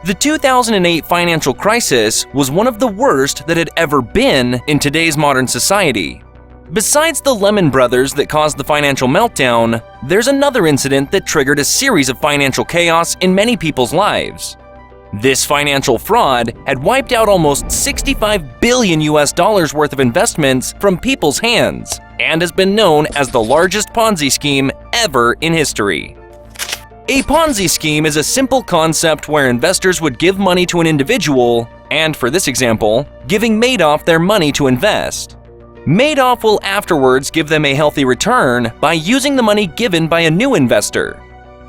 The 2008 financial crisis was one of the worst that had ever been in today's modern society. Besides the Lehman Brothers that caused the financial meltdown, there's another incident that triggered a series of financial chaos in many people's lives. This financial fraud had wiped out almost $65 billion worth of investments from people's hands and has been known as the largest Ponzi scheme ever in history. A Ponzi scheme is a simple concept where investors would give money to an individual, and for this example, giving Madoff their money to invest. Madoff will afterwards give them a healthy return by using the money given by a new investor.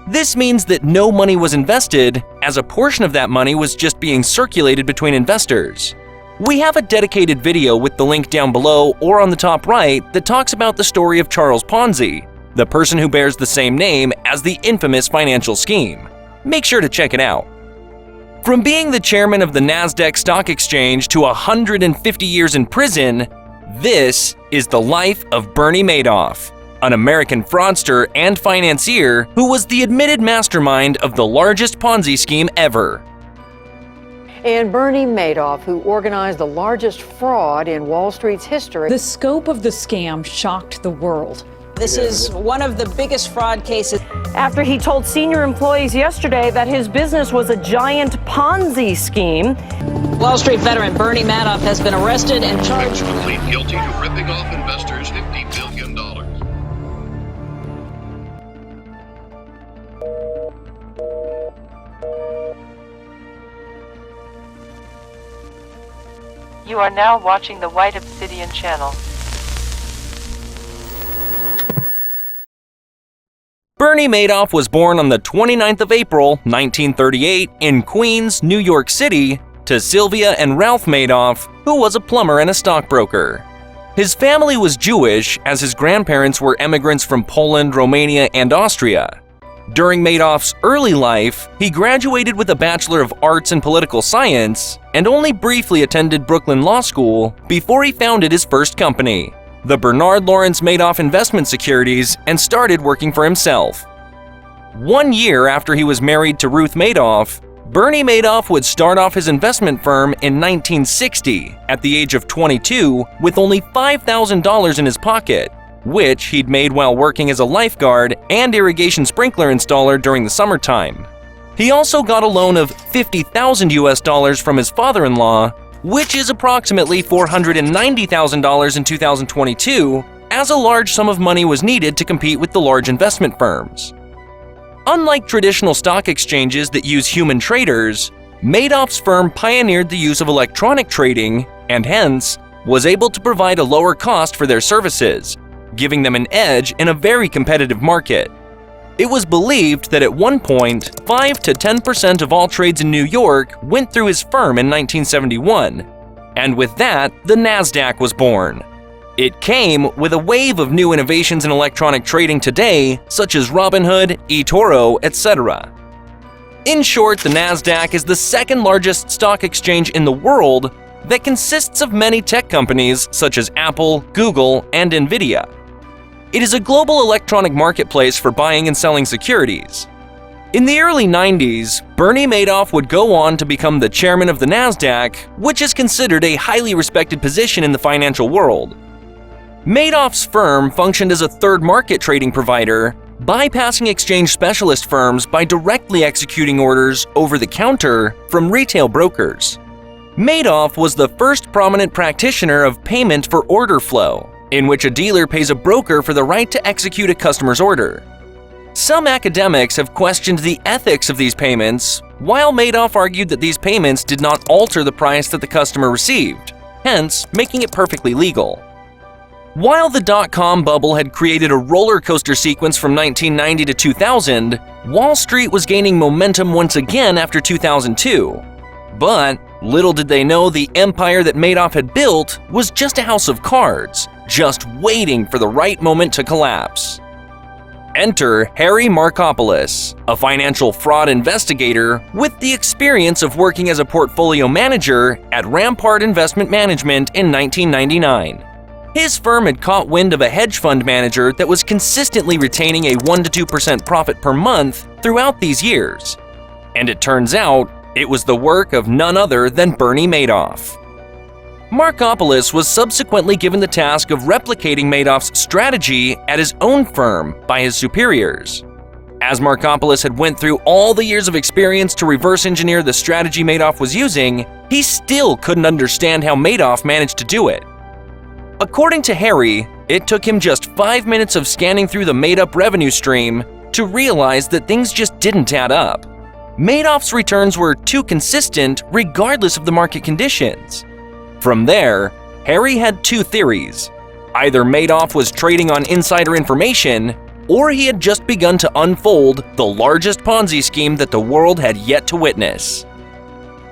This means that no money was invested, as a portion of that money was just being circulated between investors. We have a dedicated video with the link down below or on the top right that talks about the story of Charles Ponzi, the person who bears the same name as the infamous financial scheme. Make sure to check it out. From being the chairman of the Nasdaq Stock Exchange to 150 years in prison, this is the life of Bernie Madoff, an American fraudster and financier who was the admitted mastermind of the largest Ponzi scheme ever. And Bernie Madoff, who organized the largest fraud in Wall Street's history. The scope of the scam shocked the world. This is one of the biggest fraud cases. After he told senior employees yesterday that his business was a giant Ponzi scheme. Wall Street veteran Bernie Madoff has been arrested and charged. To plead guilty to ripping off investors $50 billion. You are now watching the White Obsidian channel. Bernie Madoff was born on the 29th of April, 1938 in Queens, New York City, to Sylvia and Ralph Madoff, who was a plumber and a stockbroker. His family was Jewish, as his grandparents were immigrants from Poland, Romania, and Austria. During Madoff's early life, he graduated with a Bachelor of Arts in Political Science and only briefly attended Brooklyn Law School before he founded his first company, the Bernard Lawrence Madoff Investment Securities, and started working for himself. 1 year after he was married to Ruth Madoff, Bernie Madoff would start off his investment firm in 1960 at the age of 22 with only $5,000 in his pocket, which he'd made while working as a lifeguard and irrigation sprinkler installer during the summertime. He also got a loan of $50,000 from his father-in-law, which is approximately $490,000 in 2022, as a large sum of money was needed to compete with the large investment firms. Unlike traditional stock exchanges that use human traders, Madoff's firm pioneered the use of electronic trading and hence was able to provide a lower cost for their services, giving them an edge in a very competitive market. It was believed that at one point, 5 to 10% of all trades in New York went through his firm in 1971, and with that, the Nasdaq was born. It came with a wave of new innovations in electronic trading today, such as Robinhood, eToro, etc. In short, the Nasdaq is the second largest stock exchange in the world that consists of many tech companies such as Apple, Google, and Nvidia. It is a global electronic marketplace for buying and selling securities. In the early 90s, Bernie Madoff would go on to become the chairman of the Nasdaq, which is considered a highly respected position in the financial world. Madoff's firm functioned as a third market trading provider, bypassing exchange specialist firms by directly executing orders over the counter from retail brokers. Madoff was the first prominent practitioner of payment for order flow, in which a dealer pays a broker for the right to execute a customer's order. Some academics have questioned the ethics of these payments, while Madoff argued that these payments did not alter the price that the customer received, hence making it perfectly legal. While the dot-com bubble had created a roller coaster sequence from 1990 to 2000, Wall Street was gaining momentum once again after 2002. But little did they know the empire that Madoff had built was just a house of cards, just waiting for the right moment to collapse. Enter Harry Markopolos, a financial fraud investigator with the experience of working as a portfolio manager at Rampart Investment Management in 1999. His firm had caught wind of a hedge fund manager that was consistently retaining a 1 to 2% profit per month throughout these years. And it turns out, It was the work of none other than Bernie Madoff. Markopoulos was subsequently given the task of replicating Madoff's strategy at his own firm by his superiors. As Markopoulos had went through all the years of experience to reverse engineer the strategy Madoff was using, he still couldn't understand how Madoff managed to do it. According to Harry, it took him just 5 minutes of scanning through the made-up revenue stream to realize that things just didn't add up. Madoff's returns were too consistent regardless of the market conditions. From there, Harry had two theories. Either Madoff was trading on insider information, or he had just begun to unfold the largest Ponzi scheme that the world had yet to witness.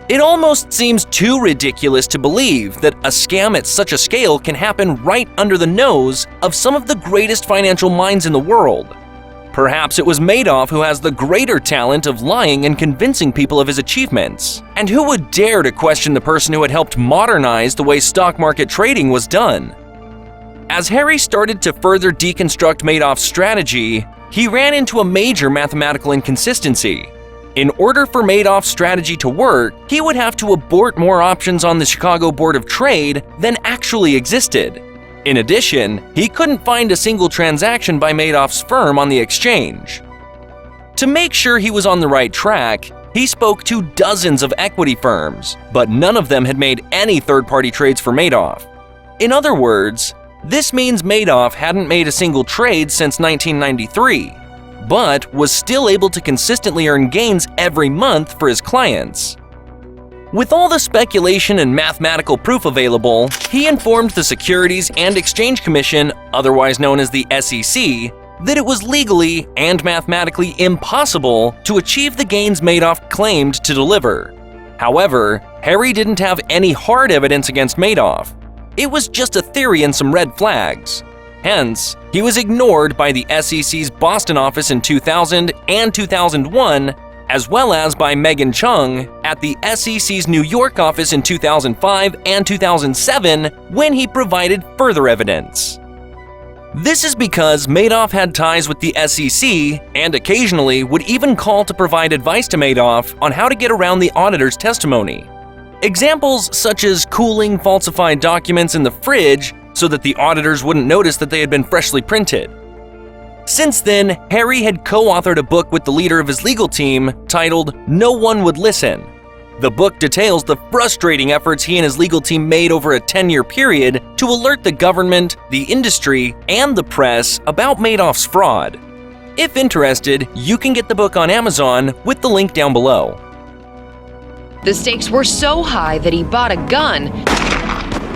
It almost seems too ridiculous to believe that a scam at such a scale can happen right under the nose of some of the greatest financial minds in the world. Perhaps it was Madoff who has the greater talent of lying and convincing people of his achievements. And who would dare to question the person who had helped modernize the way stock market trading was done? As Harry started to further deconstruct Madoff's strategy, he ran into a major mathematical inconsistency. In order for Madoff's strategy to work, he would have to abort more options on the Chicago Board of Trade than actually existed. In addition, he couldn't find a single transaction by Madoff's firm on the exchange. To make sure he was on the right track, he spoke to dozens of equity firms, but none of them had made any third-party trades for Madoff. In other words, this means Madoff hadn't made a single trade since 1993, but was still able to consistently earn gains every month for his clients. With all the speculation and mathematical proof available, he informed the Securities and Exchange Commission, otherwise known as the SEC, that it was legally and mathematically impossible to achieve the gains Madoff claimed to deliver. However, Harry didn't have any hard evidence against Madoff. It was just a theory and some red flags. Hence, he was ignored by the SEC's Boston office in 2000 and 2001, as well as by Megan Chung at the SEC's New York office in 2005 and 2007 when he provided further evidence. This is because Madoff had ties with the SEC and occasionally would even call to provide advice to Madoff on how to get around the auditor's testimony. Examples such as cooling falsified documents in the fridge so that the auditors wouldn't notice that they had been freshly printed. Since then, Harry had co-authored a book with the leader of his legal team titled "No One Would Listen." The book details the frustrating efforts he and his legal team made over a 10-year period to alert the government, the industry, and the press about Madoff's fraud. If interested, you can get the book on Amazon with the link down below. The stakes were so high that he bought a gun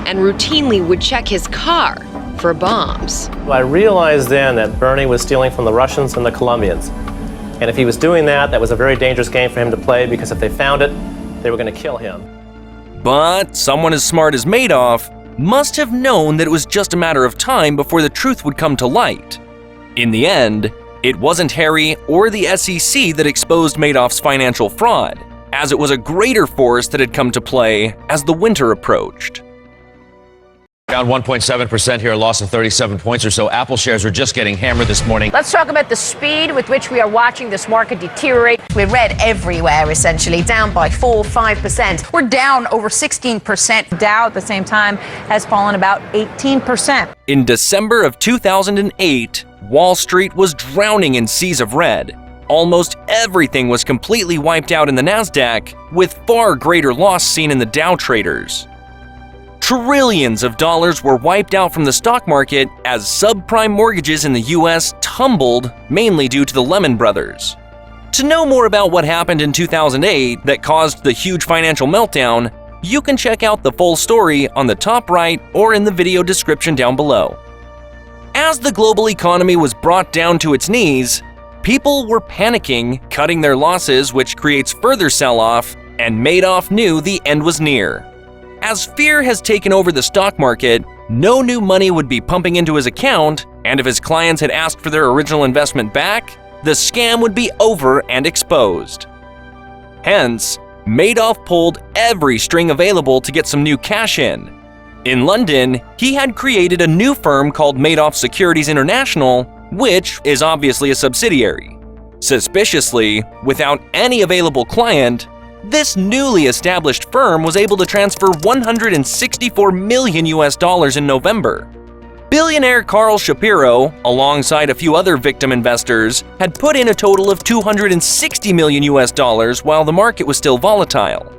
and routinely would check his car for bombs. I realized then that Bernie was stealing from the Russians and the Colombians. And if he was doing that, that was a very dangerous game for him to play because if they found it, they were going to kill him. But someone as smart as Madoff must have known that it was just a matter of time before the truth would come to light. In the end, it wasn't Harry or the SEC that exposed Madoff's financial fraud, as it was a greater force that had come to play as the winter approached. Down 1.7% here, a loss of 37 points or so. Apple shares are just getting hammered this morning. Let's talk about the speed with which we are watching this market deteriorate. We're red everywhere, essentially, down by 4-5%. We're down over 16%. Dow at the same time has fallen about 18%. In December of 2008, Wall Street was drowning in seas of red. Almost everything was completely wiped out in the Nasdaq, with far greater loss seen in the Dow traders. Trillions of dollars were wiped out from the stock market as subprime mortgages in the US tumbled, mainly due to the Lehman Brothers. To know more about what happened in 2008 that caused the huge financial meltdown, you can check out the full story on the top right or in the video description down below. As the global economy was brought down to its knees, people were panicking, cutting their losses, which creates further sell-off, and Madoff knew the end was near. As fear has taken over the stock market, no new money would be pumping into his account, and if his clients had asked for their original investment back, the scam would be over and exposed. Hence, Madoff pulled every string available to get some new cash in. In London, he had created a new firm called Madoff Securities International, which is obviously a subsidiary. Suspiciously, without any available client, This newly established firm was able to transfer $164 million in November. Billionaire Carl Shapiro, alongside a few other victim investors, had put in a total of $260 million while the market was still volatile.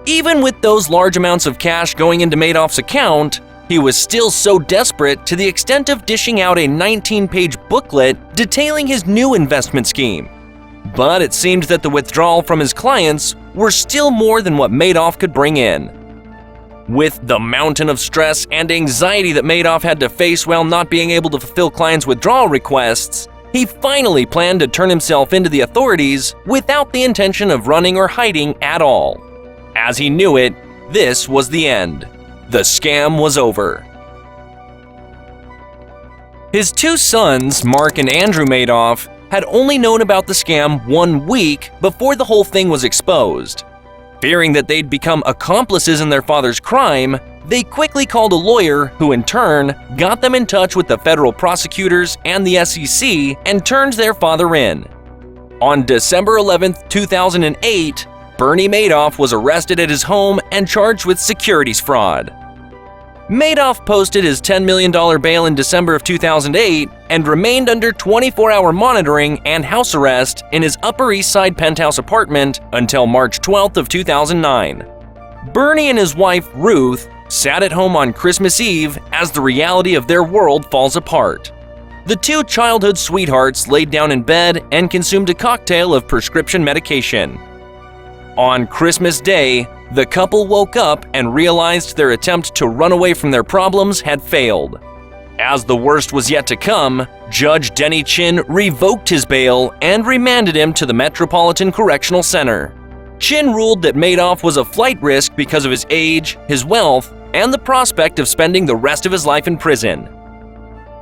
Even with those large amounts of cash going into Madoff's account, he was still so desperate to the extent of dishing out a 19-page booklet detailing his new investment scheme. But it seemed that the withdrawal from his clients were still more than what Madoff could bring in. With the mountain of stress and anxiety that Madoff had to face while not being able to fulfill clients' withdrawal requests, he finally planned to turn himself into the authorities without the intention of running or hiding at all. As he knew it, this was the end. The scam was over. His two sons, Mark and Andrew Madoff, had only known about the scam 1 week before the whole thing was exposed. Fearing that they'd become accomplices in their father's crime, they quickly called a lawyer who in turn got them in touch with the federal prosecutors and the SEC and turned their father in. On December 11, 2008, Bernie Madoff was arrested at his home and charged with securities fraud. Madoff posted his $10 million bail in December of 2008 and remained under 24-hour monitoring and house arrest in his Upper East Side penthouse apartment until March 12th of 2009. Bernie and his wife, Ruth, sat at home on Christmas Eve as the reality of their world falls apart. The two childhood sweethearts laid down in bed and consumed a cocktail of prescription medication. On Christmas Day, the couple woke up and realized their attempt to run away from their problems had failed. As the worst was yet to come, Judge Denny Chin revoked his bail and remanded him to the Metropolitan Correctional Center. Chin ruled that Madoff was a flight risk because of his age, his wealth, and the prospect of spending the rest of his life in prison.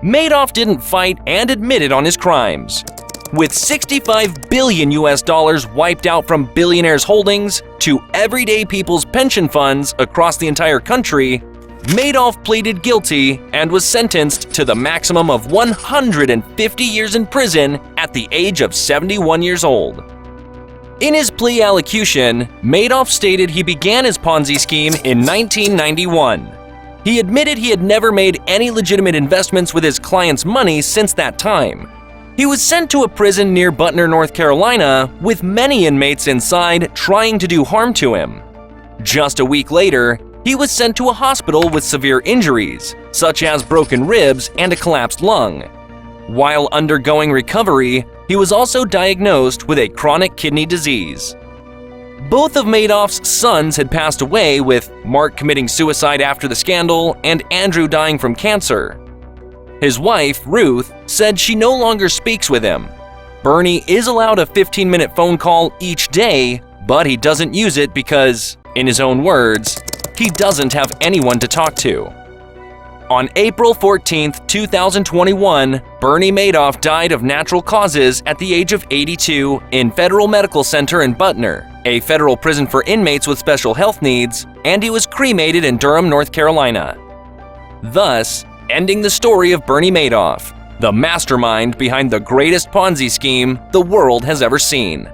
Madoff didn't fight and admitted on his crimes. With $65 billion wiped out from billionaires' holdings to everyday people's pension funds across the entire country, Madoff pleaded guilty and was sentenced to the maximum of 150 years in prison at the age of 71 years old. In his plea allocution, Madoff stated he began his Ponzi scheme in 1991. He admitted he had never made any legitimate investments with his clients' money since that time. He was sent to a prison near Butner, North Carolina, with many inmates inside trying to do harm to him. Just a week later, he was sent to a hospital with severe injuries, such as broken ribs and a collapsed lung. While undergoing recovery, he was also diagnosed with a chronic kidney disease. Both of Madoff's sons had passed away, with Mark committing suicide after the scandal and Andrew dying from cancer. His wife, Ruth, said she no longer speaks with him. Bernie is allowed a 15-minute phone call each day, but he doesn't use it because, in his own words, he doesn't have anyone to talk to. On April 14, 2021, Bernie Madoff died of natural causes at the age of 82 in Federal Medical Center in Butner, a federal prison for inmates with special health needs, and he was cremated in Durham, North Carolina. Thus, ending the story of Bernie Madoff, the mastermind behind the greatest Ponzi scheme the world has ever seen.